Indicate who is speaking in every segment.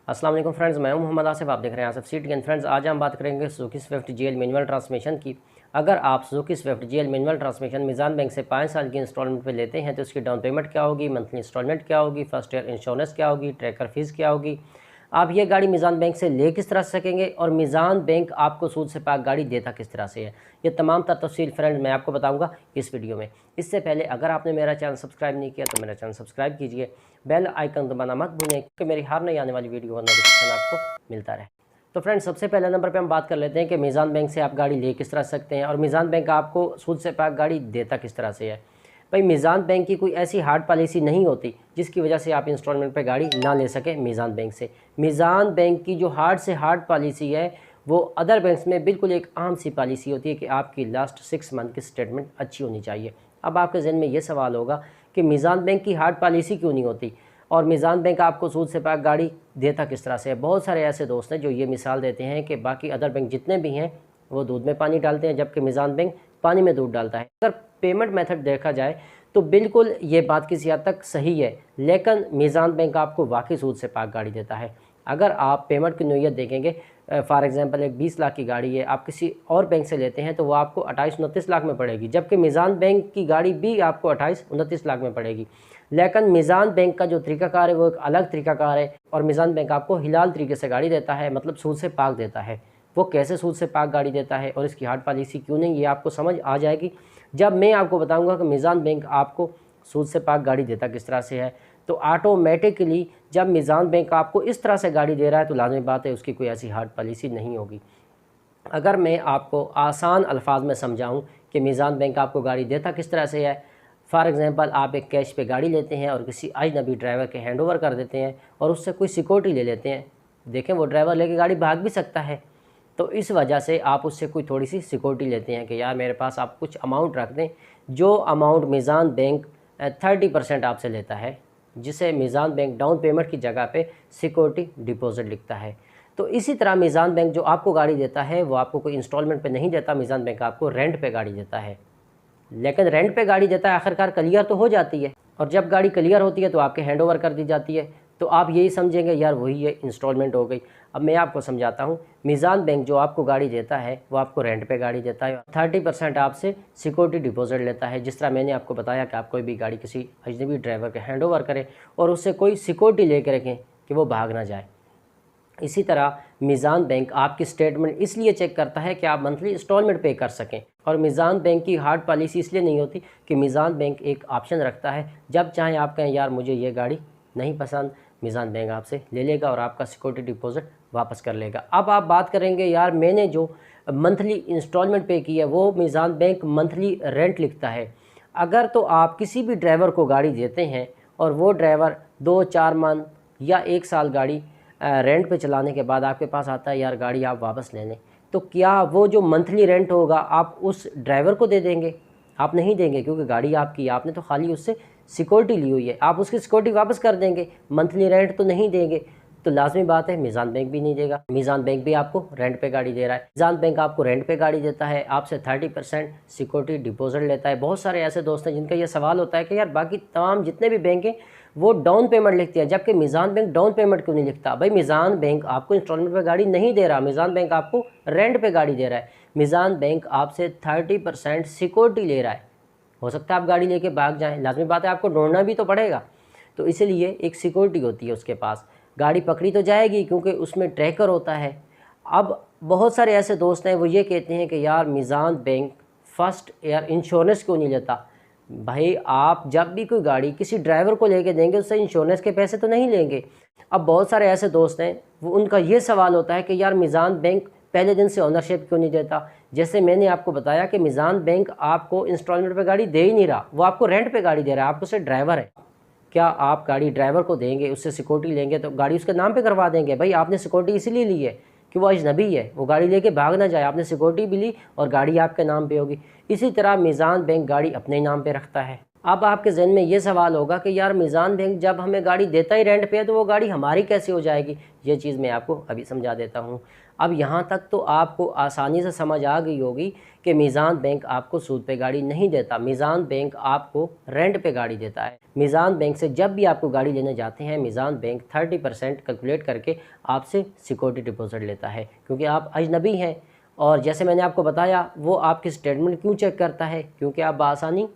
Speaker 1: अस्सलाम वालेकुम फ्रेंड्स, मैं हूं मोहम्मद आसिफ। आप देख रहे हैं आसिफ सिटी एंड फ्रेंड्स, आज हम बात करेंगे Suzuki Swift GL manual transmission की। अगर आप Suzuki Swift GL manual transmission Meezan Bank से 5 साल की इंस्टॉलमेंट पे लेते हैं तो उसकी डाउन पेमेंट क्या होगी, मंथली इंस्टॉलमेंट क्या होगी, फर्स्ट ईयर इंश्योरेंस क्या होगी, ट्रैकर फीस क्या होगी, आप ये गाड़ी मीज़ान बैंक से ले किस तरह सकेंगे और मीज़ान बैंक आपको सूद से पाक गाड़ी देता किस तरह से है, ये तमाम तफसील फ्रेंड मैं आपको बताऊंगा इस वीडियो में। इससे पहले अगर आपने मेरा चैनल सब्सक्राइब नहीं किया तो मेरा चैनल सब्सक्राइब कीजिए, बेल आइकन दबाना मत भूलें क्योंकि मेरी हर नई आने वाली वीडियो का नोटिफिकेशन आपको मिलता रहे। तो फ्रेंड्स, सबसे पहले नंबर पे हम बात कर लेते हैं कि मीज़ान बैंक से आप गाड़ी ले किस तरह सकते हैं और मीज़ान बैंक आपको सूद से पाक गाड़ी देता किस तरह से है। भाई, मीज़ान बैंक की कोई ऐसी हार्ड पॉलिसी नहीं होती जिसकी वजह से आप इंस्टॉलमेंट पे गाड़ी ना ले सकें मीज़ान बैंक से। मीज़ान बैंक की जो हार्ड से हार्ड पॉलिसी है वो अदर बैंक्स में बिल्कुल एक आम सी पॉलिसी होती है कि आपकी लास्ट 6 मंथ की स्टेटमेंट अच्छी होनी चाहिए। अब आपके जहन में ये सवाल होगा कि मीज़ान बैंक की हार्ड पॉलिसी क्यों नहीं होती और मीज़ान बैंक आपको सूद से पाक गाड़ी देता किस तरह से है। बहुत सारे ऐसे दोस्त हैं जो ये मिसाल देते हैं कि बाकी अदर बैंक जितने भी हैं वो दूध में पानी डालते हैं जबकि मीज़ान बैंक पानी में दूध डालता है। अगर पेमेंट मेथड देखा जाए तो बिल्कुल ये बात किसी हद तक सही है, लेकिन मीज़ान बैंक आपको वाकई सूद से पाक गाड़ी देता है। अगर आप पेमेंट की नोयत देखेंगे, फॉर एग्जांपल एक 20 लाख की गाड़ी है, आप किसी और बैंक से लेते हैं तो वो आपको 28-29 लाख में पड़ेगी, जबकि मीज़ान बैंक की गाड़ी भी आपको 28-29 लाख में पड़ेगी। लेकिन मीज़ान बैंक का जो तरीकाकार है वो एक अलग तरीकाकार है और मीज़ान बैंक आपको हिलाल तरीके से गाड़ी देता है, मतलब सूद से पाक देता है। वो कैसे सूद से पाक गाड़ी देता है और इसकी हार्ड पॉलिसी क्यों नहीं, ये आपको समझ आ जाएगी जब मैं आपको बताऊंगा कि मीज़ान बैंक आपको सूद से पाक गाड़ी देता किस तरह से है। तो ऑटोमेटिकली जब मीज़ान बैंक आपको इस तरह से गाड़ी दे रहा है तो लाज़मी बात है उसकी कोई ऐसी हार्ड पॉलिसी नहीं होगी। अगर मैं आपको आसान अल्फाज में समझाऊं कि मीज़ान बैंक आपको गाड़ी देता किस तरह से है, फॉर एग्ज़ाम्पल आप एक कैश पे गाड़ी लेते हैं और किसी अजनबी ड्राइवर के हैंड ओवर कर देते हैं और उससे कोई सिक्योरिटी ले लेते हैं। देखें, वो ड्राइवर लेके गाड़ी भाग भी सकता है, तो इस वजह से आप उससे कोई थोड़ी सी सिक्योरिटी लेते हैं कि यार मेरे पास आप कुछ अमाउंट रख दें, जो अमाउंट मीज़ान बैंक 30% आपसे लेता है, जिसे मीज़ान बैंक डाउन पेमेंट की जगह पे सिक्योरिटी डिपॉजिट लिखता है। तो इसी तरह मीज़ान बैंक जो आपको गाड़ी देता है वो आपको कोई इंस्टॉलमेंट पे नहीं देता, मीज़ान बैंक आपको रेंट पे गाड़ी देता है। लेकिन रेंट पे गाड़ी देता है, आखिरकार क्लियर तो हो जाती है और जब गाड़ी क्लियर होती है तो आपके हैंड ओवर कर दी जाती है, तो आप यही समझेंगे यार वही ये इंस्टॉलमेंट हो गई। अब मैं आपको समझाता हूँ, मीज़ान बैंक जो आपको गाड़ी देता है वो आपको रेंट पे गाड़ी देता है, 30% आपसे सिक्योरिटी डिपॉजिट लेता है। जिस तरह मैंने आपको बताया कि आप कोई भी गाड़ी किसी अजनबी ड्राइवर के हैंड ओवर करें और उससे कोई सिक्योरिटी लेकर रखें कि वो भाग ना जाए। इसी तरह मीज़ान बैंक आपकी स्टेटमेंट इसलिए चेक करता है कि आप मंथली इंस्टॉलमेंट पे कर सकें और मीज़ान बैंक की हार्ड पॉलिसी इसलिए नहीं होती कि मीज़ान बैंक एक ऑप्शन रखता है, जब चाहें आप कहें यार मुझे ये गाड़ी नहीं पसंद, मीज़ान बैंक आपसे ले लेगा और आपका सिक्योरिटी डिपॉजिट वापस कर लेगा। अब आप बात करेंगे यार मैंने जो मंथली इंस्टॉलमेंट पे की है वो मीज़ान बैंक मंथली रेंट लिखता है। अगर तो आप किसी भी ड्राइवर को गाड़ी देते हैं और वो ड्राइवर 2-4 मंथ या 1 साल गाड़ी रेंट पे चलाने के बाद आपके पास आता है यार गाड़ी आप वापस ले लें, तो क्या वो जो मंथली रेंट होगा आप उस ड्राइवर को दे देंगे? आप नहीं देंगे, क्योंकि गाड़ी आपकी, आपने तो खाली उससे सिक्योरिटी ली हुई है, आप उसकी सिक्योरिटी वापस कर देंगे, मंथली रेंट तो नहीं देंगे। तो लाजमी बात है मीज़ान बैंक भी नहीं देगा। मीज़ान बैंक भी आपको रेंट पे गाड़ी दे रहा है, मीज़ान बैंक आपको रेंट पे गाड़ी देता है, आपसे 30% सिक्योरिटी डिपॉजिट लेता है। बहुत सारे ऐसे दोस्त हैं जिनका ये सवाल होता है कि यार बाकी तमाम जितने भी बैंक हैं वो डाउन पेमेंट लिखते हैं जबकि मीज़ान बैंक डाउन पेमेंट क्यों नहीं लिखता। भाई, मीज़ान बैंक आपको इंस्टॉलमेंट पे गाड़ी नहीं दे रहा, मीज़ान बैंक आपको रेंट पे गाड़ी दे रहा है। मीज़ान बैंक आपसे 30% सिक्योरिटी ले रहा है। हो सकता है आप गाड़ी लेके भाग जाएं, लाजमी बात है आपको ढूंढना भी तो पड़ेगा, तो इसीलिए एक सिक्योरिटी होती है उसके पास। गाड़ी पकड़ी तो जाएगी क्योंकि उसमें ट्रैकर होता है। अब बहुत सारे ऐसे दोस्त हैं वो ये कहते हैं कि यार मीज़ान बैंक फर्स्ट ईयर इंश्योरेंस क्यों नहीं लेता। भाई, आप जब भी कोई गाड़ी किसी ड्राइवर को लेके देंगे उससे इंश्योरेंस के पैसे तो नहीं लेंगे। अब बहुत सारे ऐसे दोस्त हैं वो उनका ये सवाल होता है कि यार मीज़ान बैंक पहले दिन से ओनरशिप क्यों नहीं देता। जैसे मैंने आपको बताया कि मीज़ान बैंक आपको इंस्टॉलमेंट पे गाड़ी दे ही नहीं रहा, वो आपको रेंट पे गाड़ी दे रहा है, आपको उससे ड्राइवर है। क्या आप गाड़ी ड्राइवर को देंगे, उससे सिक्योरिटी लेंगे तो गाड़ी उसके नाम पे करवा देंगे? भाई, आपने सिक्योरिटी इसीलिए ली है कि वो अजनबी है, वो गाड़ी लेके भाग ना जाए, आपने सिक्योरिटी भी ली और गाड़ी आपके नाम पे होगी। इसी तरह मीज़ान बैंक गाड़ी अपने नाम पे रखता है। अब आपके जहन में ये सवाल होगा कि यार मीज़ान बैंक जब हमें गाड़ी देता ही रेंट पे है तो वो गाड़ी हमारी कैसे हो जाएगी। ये चीज़ मैं आपको अभी समझा देता हूँ। अब यहाँ तक तो आपको आसानी से समझ आ गई होगी कि मीज़ान बैंक आपको सूद पे गाड़ी नहीं देता, मीज़ान बैंक आपको रेंट पे गाड़ी देता है। मीज़ान बैंक से जब भी आपको गाड़ी लेने जाते हैं, मीज़ान बैंक 30% कैलकुलेट करके आपसे सिक्योरिटी डिपॉजिट लेता है, क्योंकि आप अजनबी हैं। और जैसे मैंने आपको बताया, वो आपकी स्टेटमेंट क्यों चेक करता है, क्योंकि आप बआसानी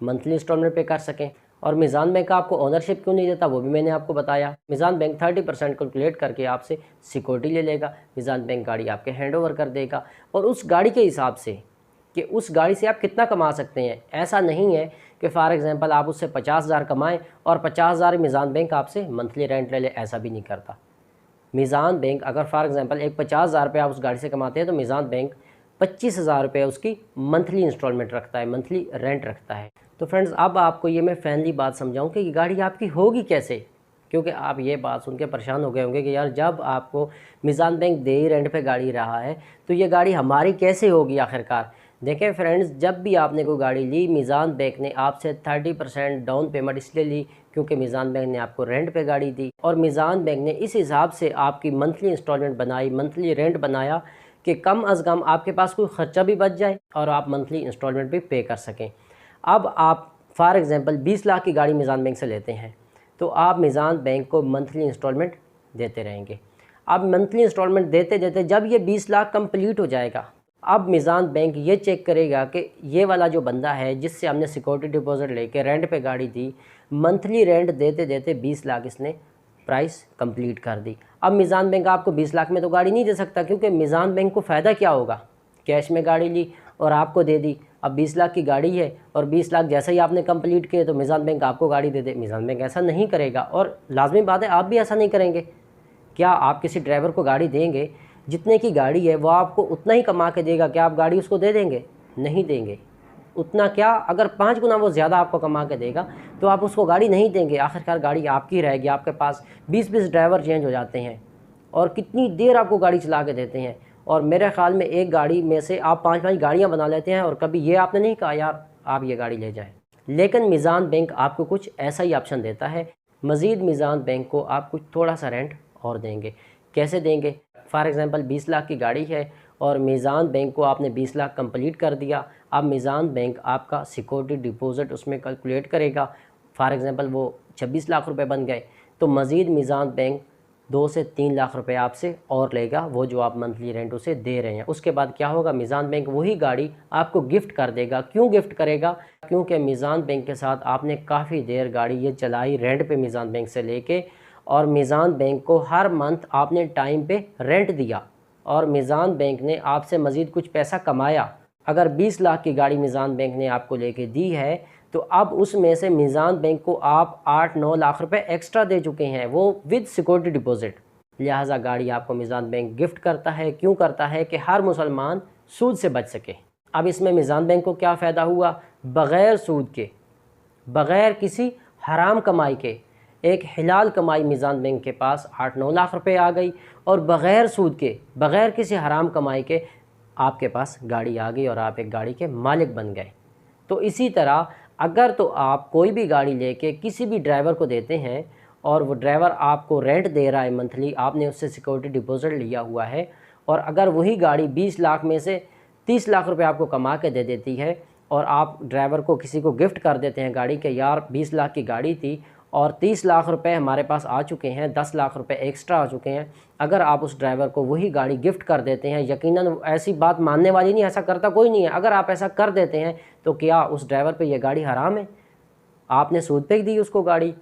Speaker 1: मंथली इंस्टॉलमेंट पे कर सकें। और मीज़ान बैंक आपको ओनरशिप क्यों नहीं देता, वो भी मैंने आपको बताया। मीज़ान बैंक 30% कैलकुलेट करके आपसे सिक्योरिटी ले लेगा। मीज़ान बैंक गाड़ी आपके हैंड ओवर कर देगा, और उस गाड़ी के हिसाब से कि उस गाड़ी से आप कितना कमा सकते हैं। ऐसा नहीं है कि फ़ॉर एग्ज़ाम्पल आप उससे 50,000 कमाएँ और 50,000 मीज़ान बैंक आपसे मंथली रेंट ले ले, ऐसा भी नहीं करता। मीज़ान बैंक अगर फ़ॉर एग्ज़ाम्पल एक 50,000 रुपये आप उस गाड़ी से कमाते हैं तो मीज़ान बैंक 25,000 रुपये उसकी मंथली इंस्टॉलमेंट रखता है, मंथली रेंट रखता है। तो फ्रेंड्स, अब आपको ये मैं फाइनली बात समझाऊं कि ये गाड़ी आपकी होगी कैसे, क्योंकि आप ये बात सुन के परेशान हो गए होंगे कि यार जब आपको मीज़ान बैंक दे ही रेंट पे गाड़ी रहा है तो ये गाड़ी हमारी कैसे होगी आखिरकार। देखें फ्रेंड्स, जब भी आपने कोई गाड़ी ली, मीज़ान बैंक ने आपसे 30% डाउन पेमेंट इसलिए ली क्योंकि मीज़ान बैंक ने आपको रेंट पे गाड़ी दी, और मीज़ान बैंक ने इस हिसाब से आपकी मंथली इंस्टॉलमेंट बनाई, मंथली रेंट बनाया कि कम अज़ कम आपके पास कोई ख़र्चा भी बच जाए और आप मंथली इंस्टॉलमेंट भी पे कर सकें। अब आप फ़ॉर एग्ज़ाम्पल 20 लाख की गाड़ी मीज़ान बैंक से लेते हैं तो आप मीज़ान बैंक को मंथली इंस्टॉलमेंट देते रहेंगे। अब मंथली इंस्टॉलमेंट देते देते जब ये 20 लाख कंप्लीट हो जाएगा, अब मीज़ान बैंक ये चेक करेगा कि ये वाला जो बंदा है जिससे हमने सिक्योरिटी डिपॉजिट लेके रेंट पे गाड़ी दी, मंथली रेंट देते देते 20 लाख इसने प्राइस कंप्लीट कर दी। अब मीज़ान बैंक आपको 20 लाख में तो गाड़ी नहीं दे सकता, क्योंकि मीज़ान बैंक को फ़ायदा क्या होगा, कैश में गाड़ी ली और आपको दे दी। अब 20 लाख की गाड़ी है और 20 लाख जैसे ही आपने कंप्लीट किए तो मीज़ान बैंक आपको गाड़ी दे दे। मीज़ान बैंक ऐसा नहीं करेगा, और लाजमी बात है आप भी ऐसा नहीं करेंगे। क्या आप किसी ड्राइवर को गाड़ी देंगे, जितने की गाड़ी है वो आपको उतना ही कमा के देगा, क्या आप गाड़ी उसको दे देंगे? नहीं देंगे। उतना क्या, अगर 5 गुना वो ज़्यादा आपको कमा के देगा तो आप उसको गाड़ी नहीं देंगे। आखिरकार गाड़ी आपकी रहेगी। आपके पास 20-20 ड्राइवर चेंज हो जाते हैं और कितनी देर आपको गाड़ी चला के देते हैं, और मेरे ख़्याल में एक गाड़ी में से आप 5-5 गाड़ियाँ बना लेते हैं, और कभी ये आपने नहीं कहा यार आप ये गाड़ी ले जाएं। लेकिन मीज़ान बैंक आपको कुछ ऐसा ही ऑप्शन देता है। मज़ीद मीज़ान बैंक को आप कुछ थोड़ा सा रेंट और देंगे। कैसे देंगे? फ़ॉर एग्ज़ाम्पल 20 लाख की गाड़ी है और मीज़ान बैंक को आपने 20 लाख कंप्लीट कर दिया। अब मीज़ान बैंक आपका सिक्योरिटी डिपॉजिट उसमें कैलकुलेट करेगा। फ़ॉर एग्ज़ाम्पल वो 26 लाख रुपए बन गए, तो मज़ीद मीज़ान बैंक 2 से 3 लाख रुपए आपसे और लेगा, वो जो आप मंथली रेंट उसे दे रहे हैं। उसके बाद क्या होगा, मीज़ान बैंक वही गाड़ी आपको गिफ्ट कर देगा। क्यों गिफ्ट करेगा? क्योंकि मीज़ान बैंक के साथ आपने काफ़ी देर गाड़ी ये चलाई रेंट पे मीज़ान बैंक से लेके, और मीज़ान बैंक को हर मंथ आपने टाइम पे रेंट दिया, और मीज़ान बैंक ने आपसे मज़ीद कुछ पैसा कमाया। अगर 20 लाख की गाड़ी मीज़ान बैंक ने आपको लेके दी है तो अब उसमें से मीज़ान बैंक को आप 8-9 लाख रुपए एक्स्ट्रा दे चुके हैं, वो विद सिक्योरिटी डिपॉजिट। लिहाजा गाड़ी आपको मीज़ान बैंक गिफ्ट करता है। क्यों करता है? कि हर मुसलमान सूद से बच सके। अब इसमें मीज़ान बैंक को क्या फ़ायदा हुआ? बग़ैर सूद के, बग़ैर किसी हराम कमाई के, एक हिलाल कमाई मीज़ान बैंक के पास 8-9 लाख रुपए आ गई, और बग़ैर सूद के, बग़ैर किसी हराम कमाई के आपके पास गाड़ी आ गई और आप एक गाड़ी के मालिक बन गए। तो इसी तरह अगर तो आप कोई भी गाड़ी लेके किसी भी ड्राइवर को देते हैं और वो ड्राइवर आपको रेंट दे रहा है मंथली, आपने उससे सिक्योरिटी डिपॉजिट लिया हुआ है, और अगर वही गाड़ी 20 लाख में से 30 लाख रुपए आपको कमा के दे देती है, और आप ड्राइवर को किसी को गिफ्ट कर देते हैं गाड़ी के, यार 20 लाख की गाड़ी थी और 30 लाख रुपए हमारे पास आ चुके हैं, 10 लाख रुपए एक्स्ट्रा आ चुके हैं। अगर आप उस ड्राइवर को वही गाड़ी गिफ्ट कर देते हैं, यकीनन ऐसी बात मानने वाली नहीं, ऐसा करता कोई नहीं है। अगर आप ऐसा कर देते हैं तो क्या उस ड्राइवर पे ये गाड़ी हराम है? आपने सूद पे दी उसको गाड़ी,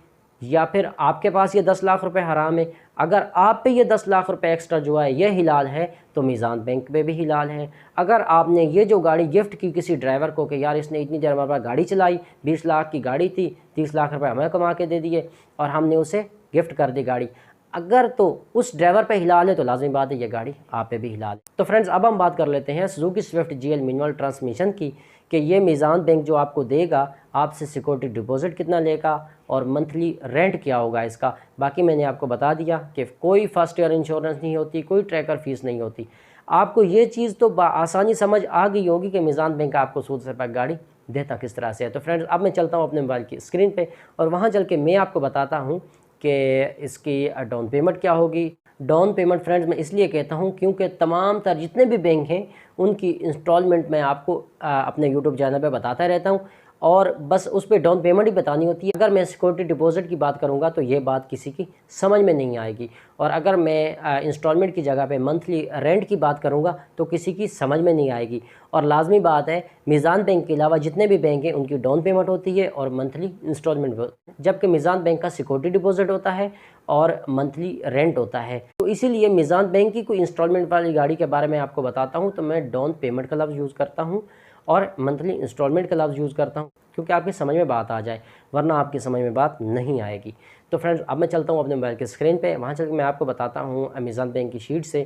Speaker 1: या फिर आपके पास ये 10 लाख रुपए हराम है? अगर आप पे ये 10 लाख रुपए एक्स्ट्रा जो है ये हिलाल है तो मीज़ान बैंक पे भी हिलाल है। अगर आपने ये जो गाड़ी गिफ्ट की किसी ड्राइवर को कि यार इसने इतनी देर हमारे पास गाड़ी चलाई, 20 लाख की गाड़ी थी, 30 लाख रुपए हमें कमा के दे दिए और हमने उसे गिफ्ट कर दी गाड़ी, अगर तो उस ड्राइवर पे हिलाल है तो लाजमी बात है ये गाड़ी आप पे भी हिलाल है। तो फ्रेंड्स, अब हम बात कर लेते हैं Suzuki Swift GL manual transmission की, कि ये मीज़ान बैंक जो आपको देगा आपसे सिक्योरिटी डिपॉजिट कितना लेगा और मंथली रेंट क्या होगा इसका। बाकी मैंने आपको बता दिया कि कोई फर्स्ट ईयर इंश्योरेंस नहीं होती, कोई ट्रैकर फीस नहीं होती। आपको ये चीज़ तो आसानी समझ आ गई होगी कि मीज़ान बैंक आपको सूद से पर गाड़ी देता किस तरह से है। तो फ्रेंड्स अब मैं चलता हूँ अपने मोबाइल की स्क्रीन पे और वहाँ चल के मैं आपको बताता हूँ कि इसकी डाउन पेमेंट क्या होगी। डाउन पेमेंट फ्रेंड्स मैं इसलिए कहता हूँ क्योंकि तमाम तर जितने भी बैंक हैं उनकी इंस्टॉलमेंट मैं आपको अपने यूट्यूब चैनल पे बताता रहता हूँ और बस उस पर डाउन पेमेंट ही बतानी होती है। अगर मैं सिक्योरिटी डिपॉजिट की बात करूँगा तो ये बात किसी की समझ में नहीं आएगी, और अगर मैं इंस्टॉलमेंट की जगह पे मंथली रेंट की बात करूँगा तो किसी की समझ में नहीं आएगी। और लाजमी बात है, मीज़ान बैंक के अलावा जितने भी बैंक हैं उनकी डाउन पेमेंट होती है और मंथली इंस्टॉलमेंट, जबकि मीज़ान बैंक का सिक्योरिटी डिपॉजिट होता है और मंथली रेंट होता है। तो इसीलिए मीज़ान बैंक की कोई इंस्टॉलमेंट वाली गाड़ी के बारे में आपको बताता हूँ तो मैं डाउन पेमेंट का लफ्ज़ यूज़ करता हूँ और मंथली इंस्टॉलमेंट का लफ्ज़ यूज़ करता हूँ, क्योंकि आपकी समझ में बात आ जाए, वरना आपकी समझ में बात नहीं आएगी। तो फ्रेंड्स अब मैं चलता हूँ अपने मोबाइल के स्क्रीन पे, वहाँ चल के मैं आपको बताता हूँ मीज़ान बैंक की शीट से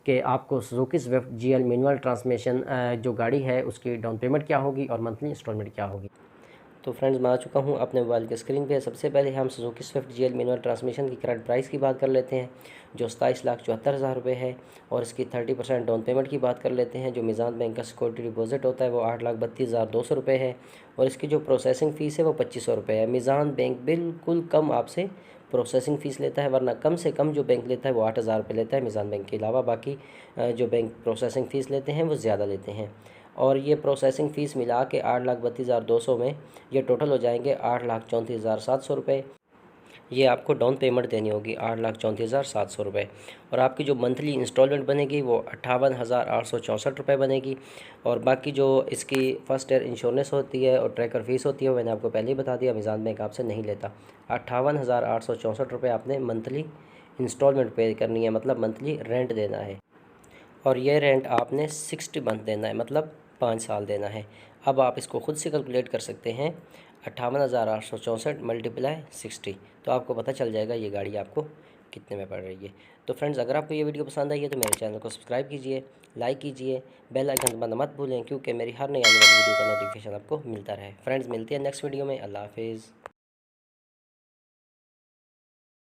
Speaker 1: कि आपको Suzuki Swift GL manual transmission जो गाड़ी है उसकी डाउन पेमेंट क्या होगी और मंथली इंस्टॉलमेंट क्या होगी। तो फ्रेंड्स मैं आ चुका हूँ अपने मोबाइल के स्क्रीन पे। सबसे पहले हम Suzuki Swift GL manual transmission की करंट प्राइस की बात कर लेते हैं, जो 27,74,000 रुपये है, और इसकी 30% डाउन पेमेंट की बात कर लेते हैं। जो मीज़ान बैंक का सिक्योरिटी डिपॉजिट होता है वो 8,32,200 रुपये है, और इसकी जो प्रोसेसिंग फ़ीस है वो 2,500 रुपये है। मीज़ान बैंक बिल्कुल कम आपसे प्रोसेसिंग फ़ीस लेता है, वरना कम से कम जो बैंक लेता है वो 8,000 रुपये लेता है मीज़ान बैंक के अलावा। बाकी जो बैंक प्रोसेसिंग फ़ीस लेते हैं वो ज़्यादा लेते हैं, और ये प्रोसेसिंग फ़ीस मिला के 8,32,200 में ये टोटल हो जाएंगे 8,34,700 रुपये। ये आपको डाउन पेमेंट देनी होगी 8,34,700 रुपये, और आपकी जो मंथली इंस्टॉलमेंट बनेगी वो 58,864 रुपये बनेगी। और बाकी जो इसकी फ़र्स्ट ईयर इंश्योरेंस होती है और ट्रैकर फ़ीस होती है वो मैंने आपको पहले ही बता दिया, मीज़ान बैंक आपसे नहीं लेता। 58,864 रुपये आपने मंथली इंस्टॉलमेंट पे करनी है, मतलब मंथली रेंट देना है, और ये रेंट आपने 60 मंथ देना है, मतलब 5 साल देना है। अब आप इसको खुद से कैलकुलेट कर सकते हैं, 58,864 मल्टीप्लाई 60, तो आपको पता चल जाएगा ये गाड़ी आपको कितने में पड़ रही है। तो फ्रेंड्स अगर आपको ये वीडियो पसंद आई है तो मेरे चैनल को सब्सक्राइब कीजिए, लाइक कीजिए, बेल आइकन दबाना मत भूलें, क्योंकि मेरी हर नई आने वाली वीडियो का नोटिफिकेशन आपको मिलता रहे। फ्रेंड्स मिलते हैं नेक्स्ट वीडियो में। अल्लाह हाफिज़।